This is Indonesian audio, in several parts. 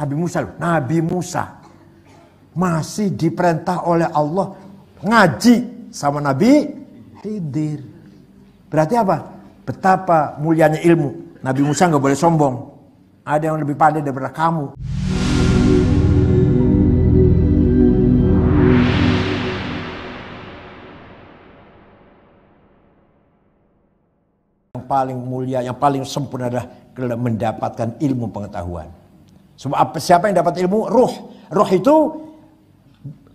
Nabi Musa loh. Nabi Musa masih diperintah oleh Allah ngaji sama Nabi Khidir. Berarti apa? Betapa mulianya ilmu. Nabi Musa nggak boleh sombong. Ada yang lebih pandai daripada kamu. Yang paling mulia, yang paling sempurna adalah mendapatkan ilmu pengetahuan. Sebab siapa yang dapat ilmu? Ruh. Ruh itu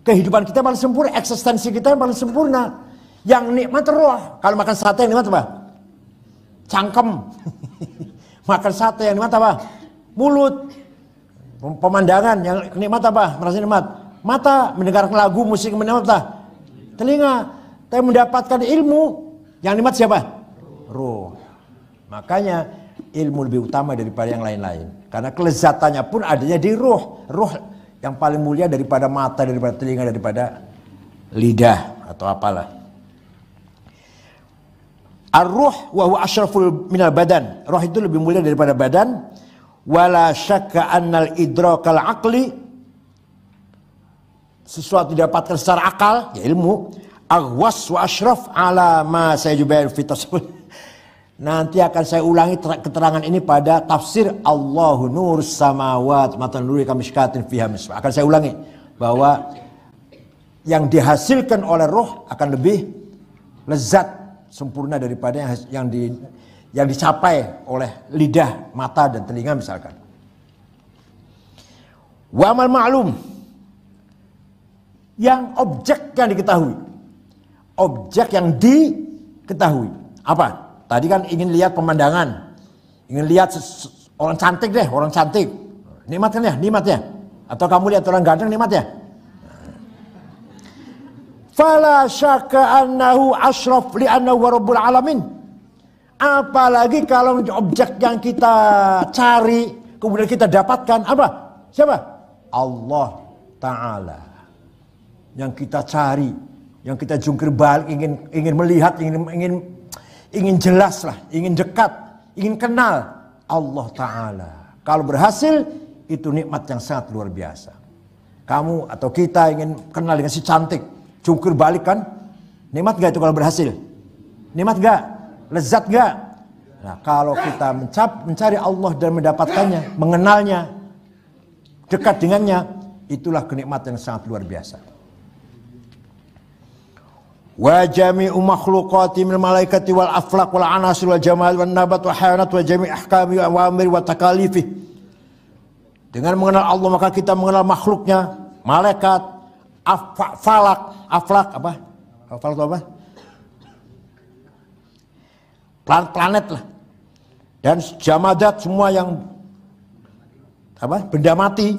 kehidupan kita paling sempurna, eksistensi kita paling sempurna. Yang nikmat ruh. Kalau makan sate yang nikmat apa? Cangkem. Makan sate yang nikmat apa? Mulut. Pemandangan yang nikmat apa? Merasa nikmat. Mata. Mendengarkan lagu, musik nikmat apa? Telinga. Tapi mendapatkan ilmu yang nikmat siapa? Ruh. Makanya ilmu lebih utama daripada yang lain-lain. Karena kelezatannya pun adanya di ruh. Ruh yang paling mulia daripada mata, daripada telinga, daripada lidah atau apalah. Ar-ruh wa huwa asyraful minal badan. Ruh itu lebih mulia daripada badan. Wala syakka annal idrakal aqli, sesuatu didapatkan secara akal, ya ilmu, aghwas wa asyraf ala ma sayubayyinu fi tasawwur. Nanti akan saya ulangi keterangan ini pada tafsir Allahu nur samawat matan nuri kamishkatin fiha misbah. Akan saya ulangi bahwa yang dihasilkan oleh roh akan lebih lezat, sempurna daripada yang dicapai oleh lidah, mata dan telinga misalkan. Wa amal ma'lum, yang objek yang diketahui. Objek yang diketahui. Apa? Tadi kan ingin lihat pemandangan, ingin lihat orang cantik deh, orang cantik. Nikmat kan ya, nikmat ya. Atau kamu lihat orang ganteng, nikmat ya. Fala syakka annahu asyraf li'annahu rabbul alamin. Apalagi kalau objek yang kita cari, kemudian kita dapatkan, apa? Siapa? Allah Ta'ala. Yang kita cari, yang kita jungkir balik, ingin melihat, ingin jelas lah, ingin dekat, ingin kenal Allah Ta'ala. Kalau berhasil, itu nikmat yang sangat luar biasa. Kamu atau kita ingin kenal dengan si cantik, jungkir balik kan, nikmat gak itu kalau berhasil? Nikmat gak? Lezat gak? Nah, kalau kita mencari Allah dan mendapatkannya, mengenalnya, dekat dengannya, itulah kenikmatan yang sangat luar biasa. Wa jami'u makhluqati minal malaikati wal aflaq wal anasir wal jamal wal nabat wal hayanat wa jami' ahkami wa awamir wa takalifi. Dengan mengenal Allah maka kita mengenal makhluknya, malaikat, aflak apa? Aflak itu apa? Planet lah. Dan jamadat, semua yang apa? Benda mati,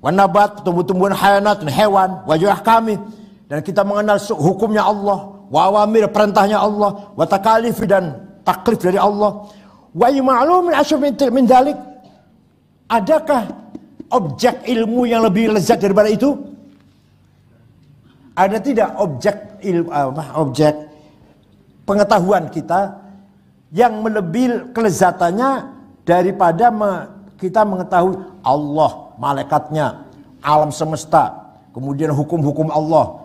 wan nabat, tumbuh-tumbuhan, hayanat, hewan, wajah kami. Dan kita mengenal hukumnya Allah, wa awamir, perintahnya Allah, wa takalif dan taklif dari Allah. Wa ma'lumin asyaf min dalik. Adakah objek ilmu yang lebih lezat daripada itu? Ada tidak objek pengetahuan kita yang melebihi kelezatannya daripada kita mengetahui Allah, malaikatnya, alam semesta, kemudian hukum-hukum Allah,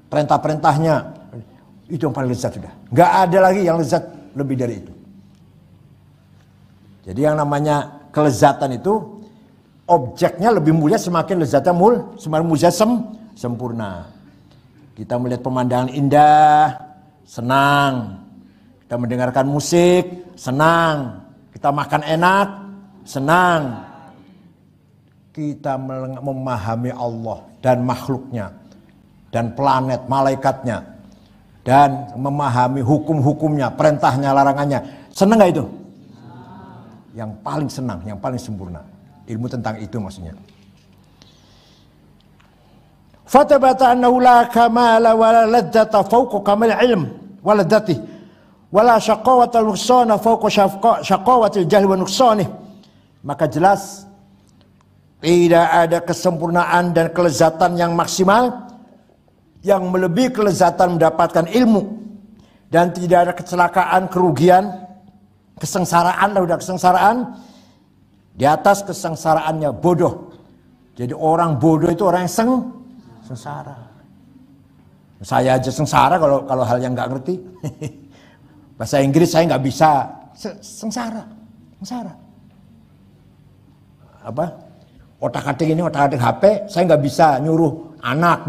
perintah-perintahnya, itu yang paling lezat sudah. Nggak ada lagi yang lezat lebih dari itu. Jadi yang namanya kelezatan itu, objeknya lebih mulia semakin lezatnya semakin mulia sempurna. Kita melihat pemandangan indah, senang. Kita mendengarkan musik, senang. Kita makan enak, senang. Kita memahami Allah dan makhluknya, dan planet, malaikatnya, dan memahami hukum-hukumnya, perintahnya, larangannya. Senang gak itu? Yang paling senang, yang paling sempurna. Ilmu tentang itu maksudnya. Fatabata annahu la kamala wa la ladzata fawqa kamal ilm wa ladzatih wa la syaqawata nuqsana fawqa syaqawatil jahli wa nuqsanih. Maka jelas tidak ada kesempurnaan dan kelezatan yang maksimal yang melebihi kelezatan mendapatkan ilmu, dan tidak ada kecelakaan, kerugian, kesengsaraan di atas kesengsaraannya bodoh Jadi orang bodoh itu orang yang sengsara. Saya aja sengsara kalau hal yang nggak ngerti. Bahasa Inggris saya nggak bisa. Sengsara. Apa? Otak-atik HP, saya nggak bisa nyuruh anak,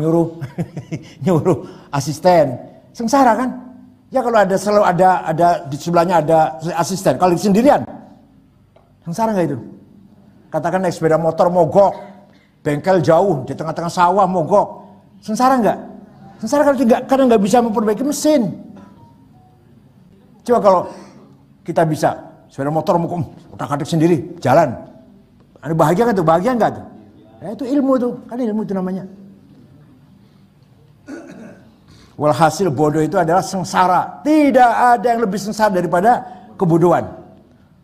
nyuruh asisten. Sengsara kan? Ya kalau selalu ada di sebelahnya ada asisten. Kalau sendirian, sengsara nggak itu? Katakan naik sepeda motor mogok, bengkel jauh di tengah-tengah sawah mogok, sengsara nggak? Sengsara karena nggak bisa memperbaiki mesin. Coba kalau kita bisa sepeda motor mogok, otak-atik sendiri jalan, ada bahagia kan tuh? Bahagia nggak tuh? Ya itu ilmu tuh, kan ilmu itu namanya. Walhasil bodoh itu adalah sengsara. Tidak ada yang lebih sengsara daripada kebodohan.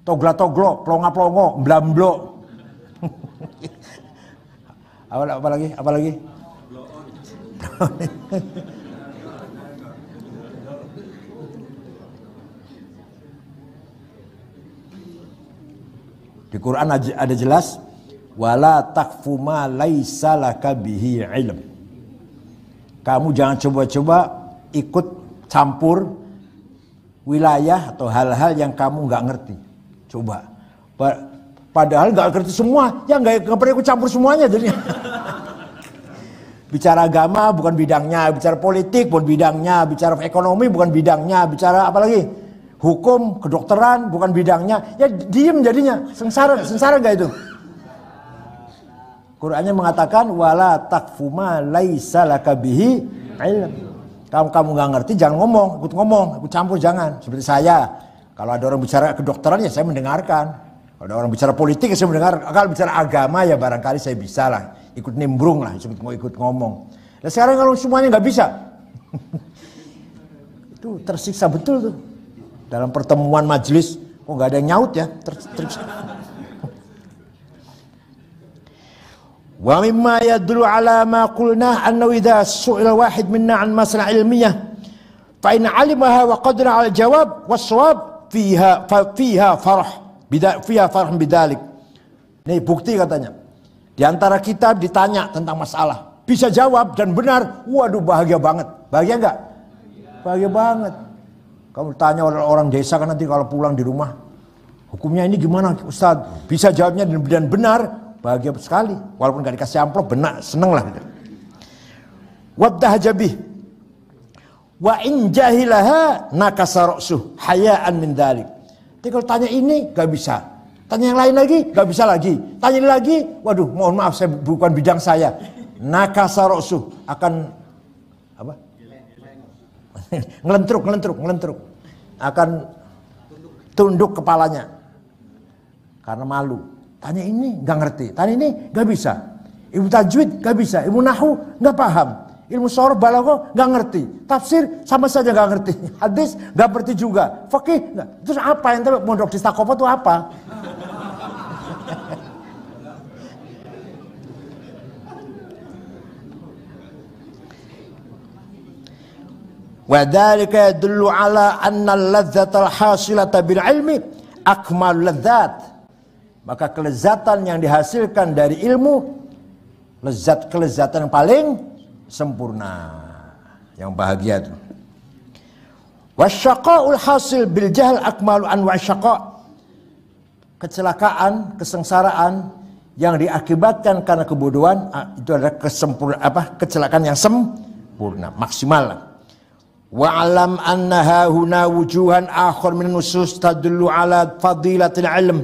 Togla-toglo, plonga-plongo, blamblo. Apa lagi? Di Quran ada jelas, wala taqfu ma laisa laka bihi ilm. Kamu jangan coba-coba ikut campur wilayah atau hal-hal yang kamu nggak ngerti. Coba. Padahal nggak ngerti semua, ya nggak pernah ikut campur semuanya jadinya. Bicara agama bukan bidangnya, bicara politik bukan bidangnya, bicara ekonomi bukan bidangnya, bicara apa lagi? Hukum, kedokteran bukan bidangnya. Ya diem jadinya, sengsara nggak itu? Qurannya mengatakan wala taqfu ma laisa laka bihi ilm. Kamu nggak ngerti jangan ikut campur jangan. Seperti saya, kalau ada orang bicara kedokteran ya saya mendengarkan. Kalau ada orang bicara politik ya saya mendengar. Kalau bicara agama ya barangkali saya bisa lah, ikut nimbrung lah, ikut ngomong. Dan sekarang kalau semuanya nggak bisa, itu tersiksa betul tuh. Dalam pertemuan majelis kok nggak ada yang nyaut ya, tersiksa. Wa mimma yadullu ala ma qulna annahu idza su'ila wahid minna an masalah ilmiyah fa in 'alimaha wa qadara 'ala al-jawab was-shawab fiha farah bidzalik. Nih bukti katanya. Di antara kita ditanya tentang masalah, bisa jawab dan benar, waduh bahagia banget. Bahagia enggak? Bahagia banget. Kamu tanya orang desa kan nanti kalau pulang di rumah, hukumnya ini gimana Ustaz? Bisa jawabnya dan benar, bahagia sekali. Walaupun gak dikasih amplop, benar, seneng lah. Waddah jabih. Wa in jahilaha nakasa ra'suh hayaan min dzalik. Tapi kalau tanya ini gak bisa. Tanya yang lain lagi gak bisa lagi. Tanya ini lagi, waduh mohon maaf saya bukan bidang saya. Nakasa ra'suh akan apa? ngelentruk. Akan tunduk kepalanya. Karena malu. Tanya ini gak ngerti, tanya ini gak bisa. Ilmu tajwid gak bisa, ilmu nahu gak paham, ilmu sorof balaghah gak ngerti, tafsir sama saja gak ngerti, hadis gak ngerti juga, fikih gak. Terus apa yang mondok di Stakopo itu apa? Wa dzalika yadullu ala anna al-ladzatal hasilata bil ilmi akmalul ladzat. Maka kelezatan yang dihasilkan dari ilmu, kelezatan yang paling sempurna, yang bahagia itu. Wasyaqaul hasil bil jahl akmalu anwa syaqa. Kecelakaan, kesengsaraan yang diakibatkan karena kebodohan itu adalah kecelakaan yang sempurna, maksimal. Wa alam annaha huna wujuhan akhar min nusus tadullu ala fadilatil ilm.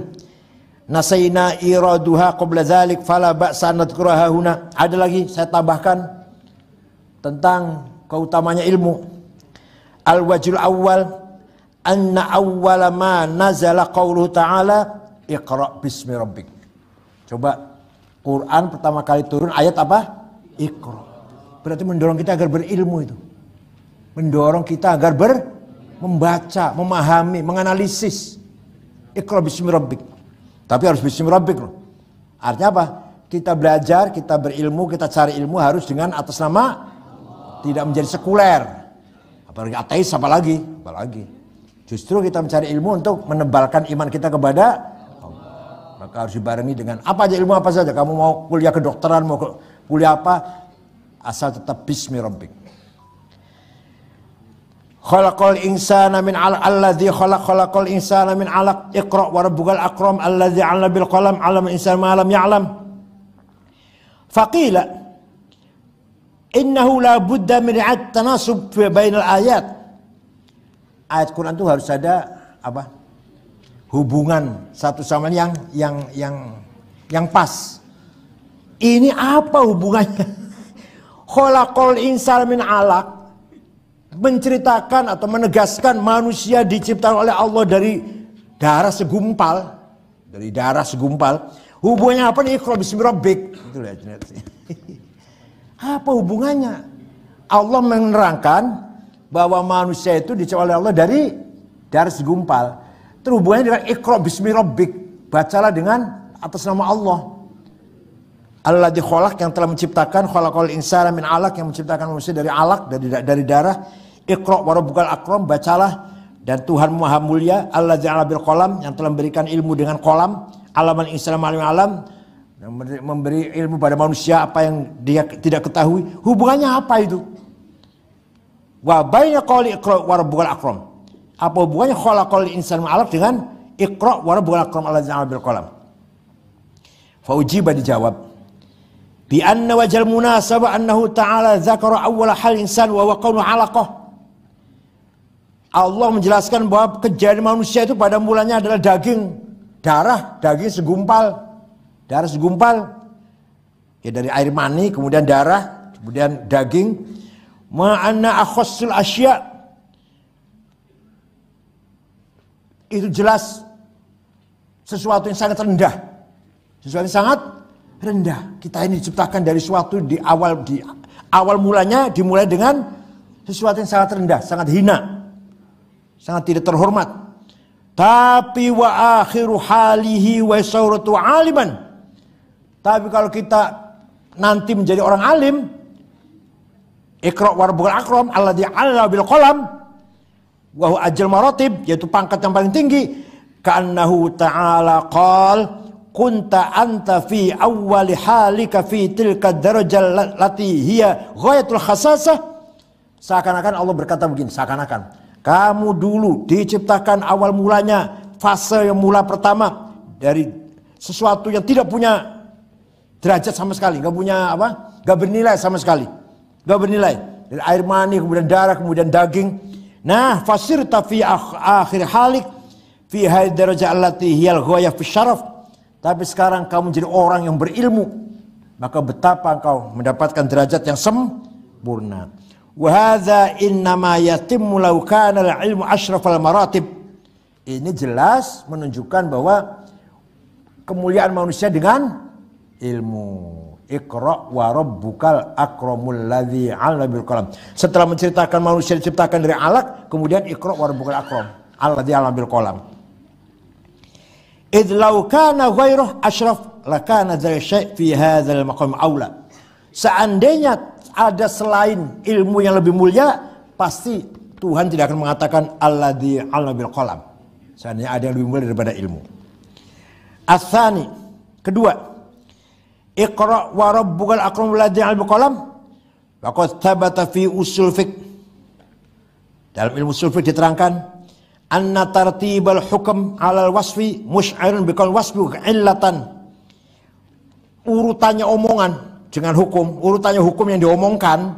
Nasayna iraduha qabla dzalik fala ba'sa nadhkuraha huna. Ada lagi saya tambahkan tentang keutamanya ilmu. Al-wajhul awwal anna awwala ma nazala qauluhu ta'ala iqra bismi rabbik. Coba Quran pertama kali turun ayat apa? Iqra. Berarti mendorong kita agar berilmu itu. Mendorong kita agar membaca, memahami, menganalisis. Iqra bismi rabbik. Tapi harus bismi rabbik loh. Artinya apa? Kita belajar, kita berilmu, kita cari ilmu harus dengan atas nama Allah. Tidak menjadi sekuler. Apalagi ateis apalagi. Justru kita mencari ilmu untuk menebalkan iman kita kepada Allah. maka harus dibarengi dengan apa aja, ilmu apa saja. Kamu mau kuliah kedokteran, mau kuliah apa, asal tetap bismi rabbik. Khalaqal insana min 'alaq alladzi khalaqal insana min 'alaq iqra wa rabbukal akram alladzi 'allama bil qalam 'allama al-insana ma lam ya'lam. Faqila innahu la budda min at-tanasub fi bainal ayat. Ayat Quran itu harus ada apa? Hubungan satu sama lain yang pas. Ini apa hubungannya? Khalaqal insana min 'alaq menceritakan atau menegaskan manusia diciptakan oleh Allah dari darah segumpal. Dari darah segumpal. Hubungannya apa nih? Iqra bismi rabbik. Itu lihat. Apa hubungannya? Allah menerangkan bahwa manusia itu diciptakan oleh Allah dari darah segumpal. Terhubungannya dengan Iqra bismi rabbik. Bacalah dengan atas nama Allah. Alladzi khalaq, yang telah menciptakan, khalaqal insana min 'alaq, yang menciptakan manusia dari alaq, dari darah. Iqra wa rabbukal akram, bacalah dan Tuhan Maha Mulia. Alladzi 'allama bil qalam, yang telah memberikan ilmu dengan qalam. 'Allamal insana ma lam ya'lam, yang memberi ilmu pada manusia apa yang dia tidak ketahui. Hubungannya apa itu? Wa baina qawli iqra wa rabbukal akram. Apa hubungannya khalaqal insana min 'alaq dengan Iqra wa rabbukal akram alladzi 'allama bil qalam? Fa ujiba, dijawab bi anna wajal munasabah annahu ta'ala dzakara awwal hal insan wa waqanu 'alaqah. Allah menjelaskan bahwa kejadian manusia itu pada mulanya adalah daging, darah, daging segumpal, darah segumpal, ya dari air mani, kemudian darah, kemudian daging. Ma'anna akhassul asya, itu jelas sesuatu yang sangat rendah, sesuatu yang sangat rendah. Kita ini diciptakan dari suatu di awal mulanya dimulai dengan sesuatu yang sangat rendah, sangat hina, sangat tidak terhormat. Tapi wa akhiru halihi wa sauratu aliman. Tapi kalau kita nanti menjadi orang alim, Iqra wa rabbukal akram alladzi 'allama bil qalam wa huwa ajal maratib, yaitu pangkat yang paling tinggi. Ka'annahu ta'ala qala kunta anta fi awwali halika fi tilka darajal lati hiya ghayatul khasasah. Seakan-akan Allah berkata begini, seakan-akan kamu dulu diciptakan awal mulanya, fase yang mula pertama dari sesuatu yang tidak punya derajat sama sekali, nggak punya apa, nggak bernilai sama sekali, nggak bernilai. Dari air mani, kemudian darah, kemudian daging. Nah, fasirta fi akhir halik fi hadhihi darajah allati hiyal ghayah fi syaraf. Tapi sekarang kamu jadi orang yang berilmu, maka betapa engkau mendapatkan derajat yang sempurna. Wa hadza innama yatimmu law kana al-ilmu asyrafal maratib. Ini jelas menunjukkan bahwa kemuliaan manusia dengan ilmu. Iqra wa rabbukal akramul ladzi 'allama bil qalam. Setelah menceritakan manusia diciptakan dari alaq, kemudian Iqra wa rabbukal akram alladzi 'allama bil qalam. Idh law kana ghairuh asyraf lakana dzal syai' fi hadzal maqam aula. Seandainya ada selain ilmu yang lebih mulia, pasti Tuhan tidak akan mengatakan alladzi 'allama bil qalam. Seandainya ada yang lebih mulia daripada ilmu. Ats-tsani, kedua, Iqra wa rabbukal akram alladzi 'allama bil qalam. Faqad thabata fi usul fiqh. Dalam ilmu usul fiqh diterangkan anna tartibal hukm 'alal wasfi musy'irun biqal wasfi illatan. Urutannya omongan dengan hukum, urutannya hukum yang diomongkan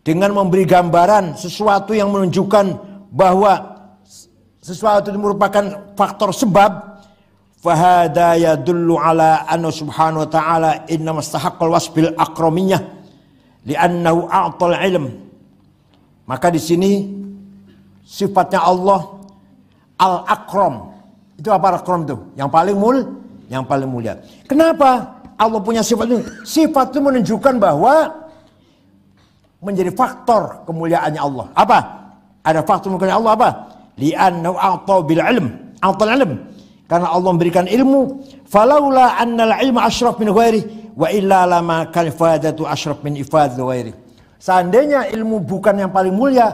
dengan memberi gambaran sesuatu yang menunjukkan bahwa sesuatu itu merupakan faktor sebab. Fahada yadullu ala anna subhanahu wa ta'ala innama istahaqqal wasbil akramiyah li'annahu a'tal ilm. Maka di sini sifatnya Allah al-akram. Itu apa akram itu? Yang paling mulia. Kenapa Allah punya sifat itu? Sifat itu menunjukkan bahwa menjadi faktor kemuliaannya Allah. Apa? Ada faktor kemuliaan Allah apa? Li'annahu a'ta bil ilm. A'tal ilm. Karena Allah memberikan ilmu. Falaula annal ilma asyraf min ghairi wa illa lama kan ifadatu asyraf min ifadati ghairi. Seandainya ilmu bukan yang paling mulia,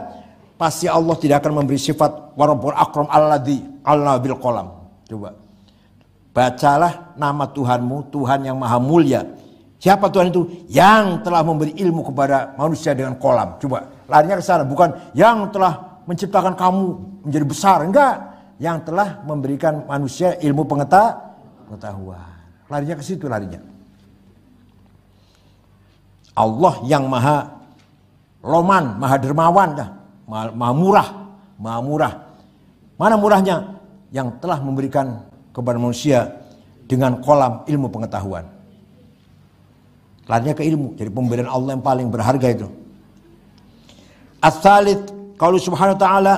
pasti Allah tidak akan memberi sifat wa rabbul akram alladzi 'allama bil qalam. Coba. Bacalah nama Tuhanmu, Tuhan yang maha mulia. Siapa Tuhan itu? Yang telah memberi ilmu kepada manusia dengan kolam. Coba larinya ke sana, bukan yang telah menciptakan kamu menjadi besar, enggak. Yang telah memberikan manusia ilmu pengetahuan. Larinya ke situ larinya. Allah yang maha loman, maha dermawan, maha murah, maha murah. Mana murahnya? Yang telah memberikan kepada manusia dengan kolam ilmu pengetahuan. Larinya ke ilmu. Jadi pemberian Allah yang paling berharga itu. Ats-tsalits, qaulu subhanahu wa ta'ala,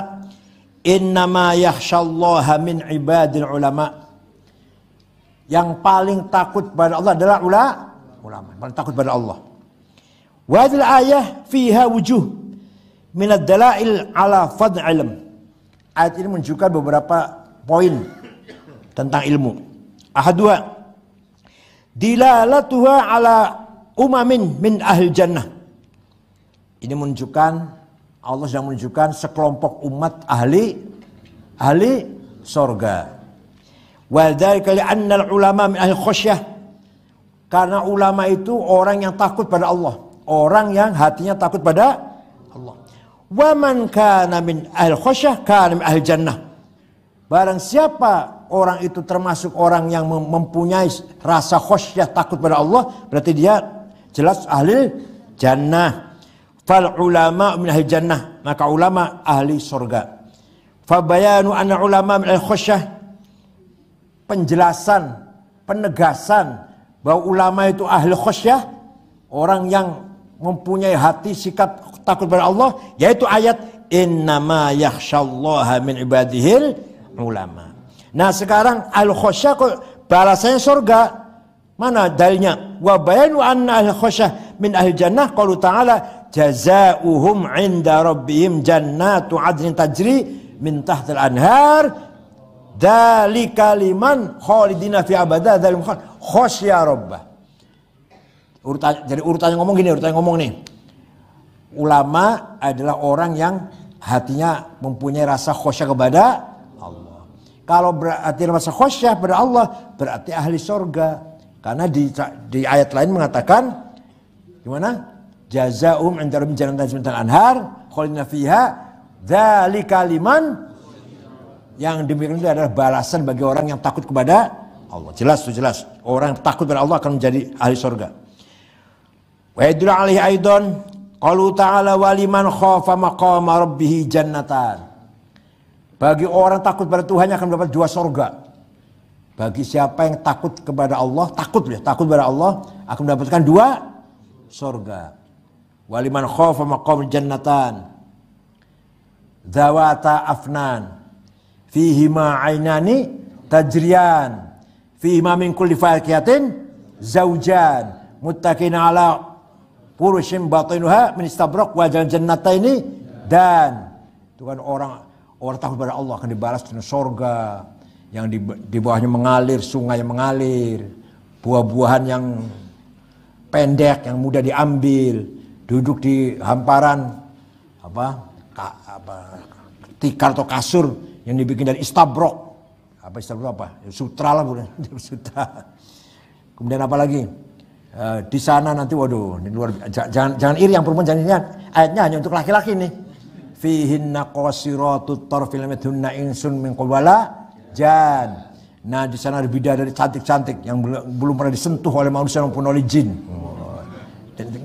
innama yakhsyallaha min ibadil ulama. Yang paling takut pada Allah adalah ulama. Paling takut pada Allah. Wa hadhihi ayah fiha wujuh min ad-dalail ala fadl ilm. Ayat ini menunjukkan beberapa poin tentang ilmu. Ahaduha dilalatuha ala umamin min ahli jannah. Ini menunjukkan Allah sedang menunjukkan sekelompok umat ahli sorga. Wa dzalika li'anna al-ulama min ahli khasyah. Karena ulama itu orang yang takut pada Allah, orang yang hatinya takut pada Allah. Wa man kana min ahli khasyah kana min ahli jannah. Barang siapa orang itu termasuk orang yang mempunyai rasa khasyah takut pada Allah, berarti dia jelas ahli jannah. Fal ulama min ahli jannah, maka ulama ahli surga. Fa bayanu anna ulama min ahli khasyah, penjelasan, penegasan bahwa ulama itu ahli khasyah, orang yang mempunyai hati sikap takut pada Allah, yaitu ayat innama yakhsyallaha min ibadihil ulama. Nah sekarang ahli khasyah kok balasannya surga. Mana dalilnya? Wa bayanu anna ahli khasyah min ahli jannah qalu ta'ala jazaohum 'inda rabbihim jannatu 'adnin tajri min tahtil anhar dzalika liman khalidina fi abada dzalim khasyya rabbah. Jadi urutannya ngomong nih. Ulama adalah orang yang hatinya mempunyai rasa khasyah kepada Allah. Kalau berarti rasa khasyah pada Allah, berarti ahli surga. Karena di ayat lain mengatakan gimana? Jazaa'um 'inda rabbihim jannatin min anhar khalidina fiha dzalika liman. Yang demikian itu adalah balasan bagi orang yang takut kepada Allah. Jelas. Orang yang takut kepada Allah akan menjadi ahli surga. Wa yadullu alaihi aidan qalu ta'ala waliman khafa maqama rabbih jannatan. Bagi orang takut pada Tuhannya akan mendapat 2 surga. Bagi siapa yang takut kepada Allah, takut kepada Allah akan mendapatkan 2 surga. Waliman khafa maqama jannatan dzawata afnan fihima ainani tajriyan fihima min kulli fakihatin zaujan muttaqina ala furushin batinuha min istabraq wa jannataini. Dan itu kan orang takut pada Allah akan dibalas dengan surga yang di bawahnya mengalir sungai yang mengalir, buah-buahan yang pendek yang mudah diambil, duduk di hamparan tikar atau kasur yang dibikin dari istabrok. Sutra lah bukan? Sutra. Kemudian apa lagi? Di sana nanti waduh, ini luar jangan iri yang perempuan, jangan ingat. Ayatnya hanya untuk laki-laki nih. Fihinna qasiratut tarfil madhunna insun min qawala jan. Nah di sana ada bidadari cantik-cantik yang belum pernah disentuh oleh manusia maupun oleh jin.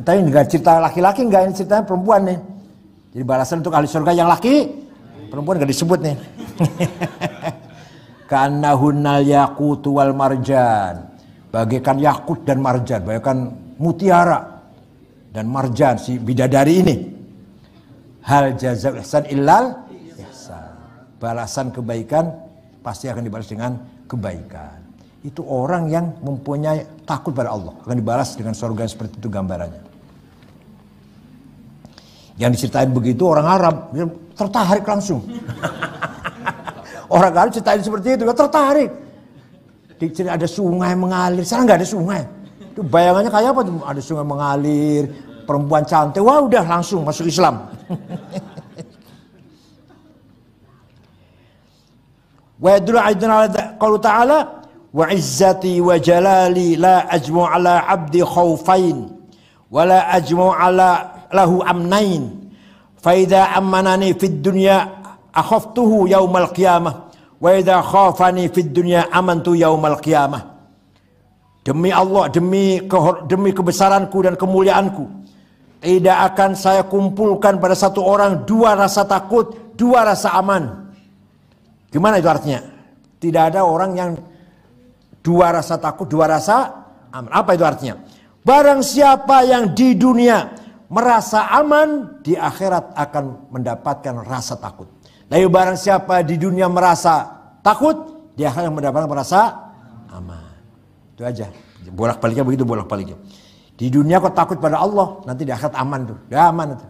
Tapi enggak cerita laki-laki, enggak, ini ceritanya perempuan nih. Jadi balasan untuk ahli surga yang laki, perempuan enggak disebut nih. Ka'annahunnal yaqutu wal marjan. Bagaikan yakut dan marjan, bagaikan mutiara dan marjan si bidadari ini. Hal jazaa'ul ihsan illal ihsan. Balasan kebaikan pasti akan dibalas dengan kebaikan. Itu orang yang mempunyai takut pada Allah akan dibalas dengan surga seperti itu gambarannya. Yang diceritain begitu orang Arab tertarik langsung. Orang Arab ceritain seperti itu tertarik. Diceritain ada sungai mengalir, sana nggak ada sungai. Itu bayangannya kayak apa tuh? Ada sungai mengalir, perempuan cantik, wah udah langsung masuk Islam. Wa yadullu aidan ala qaulu ta'ala wa izzati wa jalali la ajmu ala abdi khawfain wa la ajmu ala lahu amnain fa idza amanani fid dunya akhaftuhu yaumal qiyamah wa idza khafani fid dunya amantu yaumal qiyamah. Demi Allah, demi kebesaranku dan kemuliaanku, tidak akan saya kumpulkan pada satu orang dua rasa takut, dua rasa aman. Gimana itu artinya? Tidak ada orang yang dua rasa takut, dua rasa aman. Apa itu artinya? Barang siapa yang di dunia merasa aman, di akhirat akan mendapatkan rasa takut. Lalu barang siapa di dunia merasa takut, di akhirat mendapatkan rasa aman. Itu aja. Bolak-baliknya begitu, bolak-baliknya. Di dunia kok takut pada Allah, nanti di akhirat aman tuh. Udah aman itu.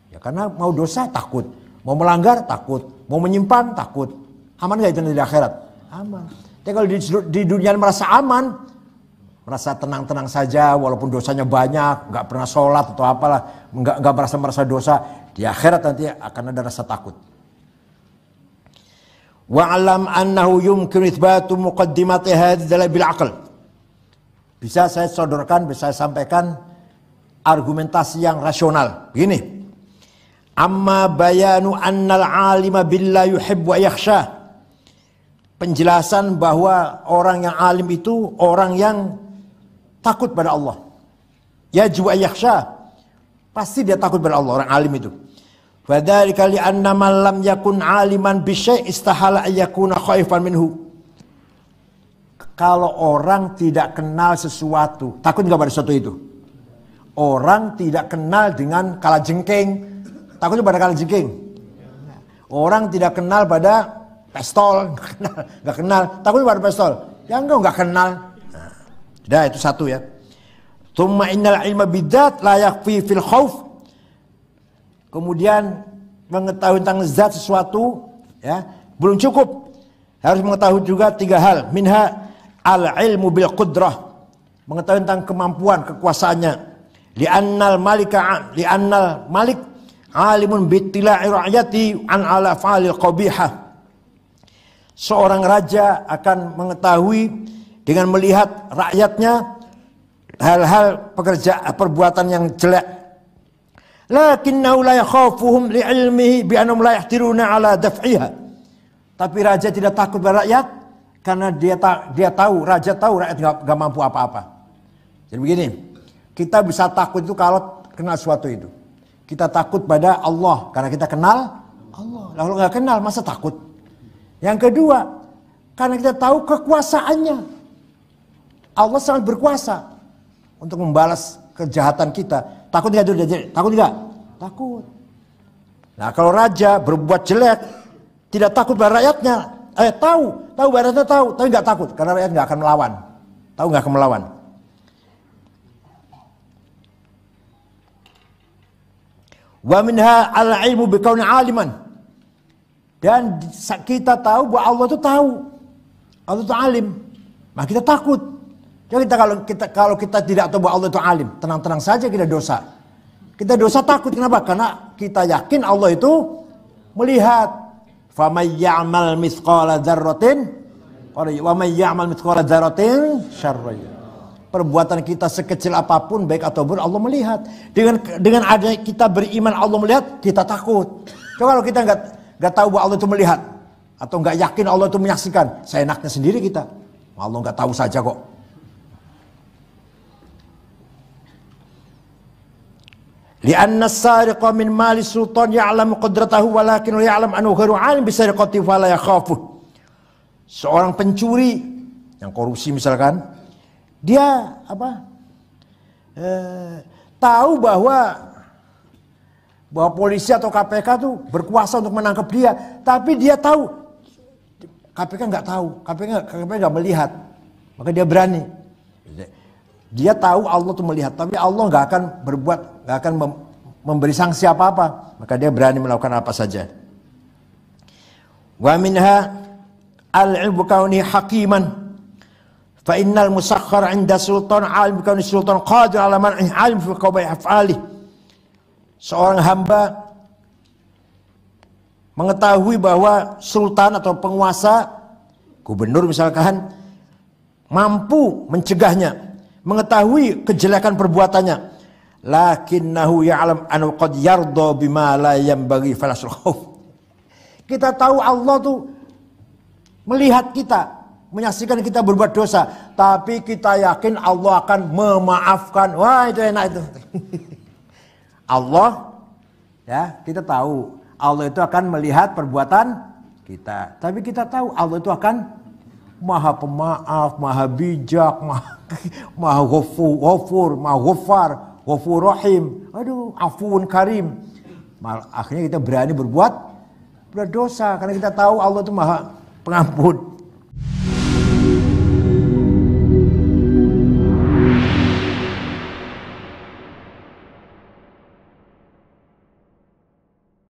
Ya karena mau dosa takut, mau melanggar takut, mau menyimpang takut. Aman gak itu nanti di akhirat? Aman. Tapi kalau di dunia merasa aman, merasa tenang-tenang saja, walaupun dosanya banyak, nggak pernah sholat atau apalah, nggak merasa dosa, di akhirat nanti akan ada rasa takut. Wa'alam annahu yumkinu itsbatu muqaddimati hadhihi dalil bil aql. Bisa saya sodorkan, bisa saya sampaikan argumentasi yang rasional. Begini. Amma bayanu annal alima billahi yuhibbu wa yakhsha. Penjelasan bahwa orang yang alim itu orang yang takut pada Allah. Yajib wa yakhsha. Pasti dia takut pada Allah, orang alim itu. Fadzalika li anna man lam yakun aliman bi syai' istahala ay yakuna khaifan minhu. Kalau orang tidak kenal sesuatu, takut nggak pada sesuatu itu? Orang tidak kenal dengan kalajengking, takut pada kalajengking. Orang tidak kenal pada pistol, nggak kenal, takut pada pistol. Ya nggak kenal. Nah, itu satu ya. Tsumma innal ilma bidzat la yakfi fil khauf. Kemudian mengetahui tentang zat sesuatu ya belum cukup, harus mengetahui juga tiga hal. Minha al ilmu bil qudrah, mengetahui tentang kemampuan kekuasaannya. Li'annal malik alimun bittila'i ra'yati an ala fa'alil qabihah. Seorang raja akan mengetahui dengan melihat rakyatnya hal-hal perbuatan yang jelek. Lakinnahu la yakhafuhum li'ilmihi bi annahum la yahtiruna ala daf'iha. Tapi raja tidak takut pada rakyat karena dia tahu, raja tahu rakyat enggak mampu apa-apa. Jadi begini, kita bisa takut itu kalau kenal sesuatu itu. Kita takut pada Allah karena kita kenal Allah. Kalau enggak kenal masa takut? Yang kedua, karena kita tahu kekuasaannya. Allah sangat berkuasa untuk membalas kejahatan kita. Takut nggak itu? Takut nggak? Takut. Nah kalau raja berbuat jelek, tidak takut pada rakyatnya. Tahu rakyatnya tahu, tapi nggak takut karena rakyat nggak akan melawan. Tahu nggak akan melawan. Wa minha al-ilmu bikauni aliman. Dan kita tahu bahwa Allah itu tahu, Allah itu alim. Nah kita takut. Jadi kalau kita tidak tahu bahwa Allah itu alim, tenang-tenang saja kita dosa. Kita dosa takut, kenapa? Karena kita yakin Allah itu melihat. Faman ya'mal mithqala dzarratin wa man ya'mal mithqala dzarratin syarran. Perbuatan kita sekecil apapun baik atau buruk Allah melihat. Dengan ada kita beriman Allah melihat, kita takut. Coba kalau kita nggak tahu bahwa Allah itu melihat atau nggak yakin Allah itu menyaksikan, seenaknya sendiri kita. Allah nggak tahu saja kok. Lianna as-sariqa min mali sultan ya'lamu qudratahu walakin la ya'lam annahu ghairu 'alim bi sariqati fala yakhafu. Seorang pencuri yang korupsi misalkan, dia tahu bahwa polisi atau KPK tuh berkuasa untuk menangkap dia, tapi dia tahu KPK nggak tahu, KPK nggak melihat, maka dia berani. Dia tahu Allah tuh melihat, tapi Allah nggak akan nggak akan memberi sanksi apa-apa, maka dia berani melakukan apa saja. Wa minha al-ilmu kauni hakiman, fa innal musakhkhar 'inda sultan alim kauni sultan qadir 'ala man'i alim fi qabaih af'ali. Seorang hamba mengetahui bahwa sultan atau penguasa, gubernur misalkan, mampu mencegahnya, mengetahui kejelekan perbuatannya. Lakinnahu ya'lam annahu qad yarda bima la yanbaghi falasul khauf. Kita tahu Allah tuh melihat kita, menyaksikan kita berbuat dosa, tapi kita yakin Allah akan memaafkan. Wah, itu enak itu. Allah, ya, kita tahu Allah itu akan melihat perbuatan kita, tapi kita tahu Allah itu akan Maha Pemaaf, Maha Bijak, Maha Ghafur, Maha Ghaffar, Ghafur Rahim, aduh, Afuun Karim. Akhirnya kita berani berbuat dosa karena kita tahu Allah itu Maha Pengampun.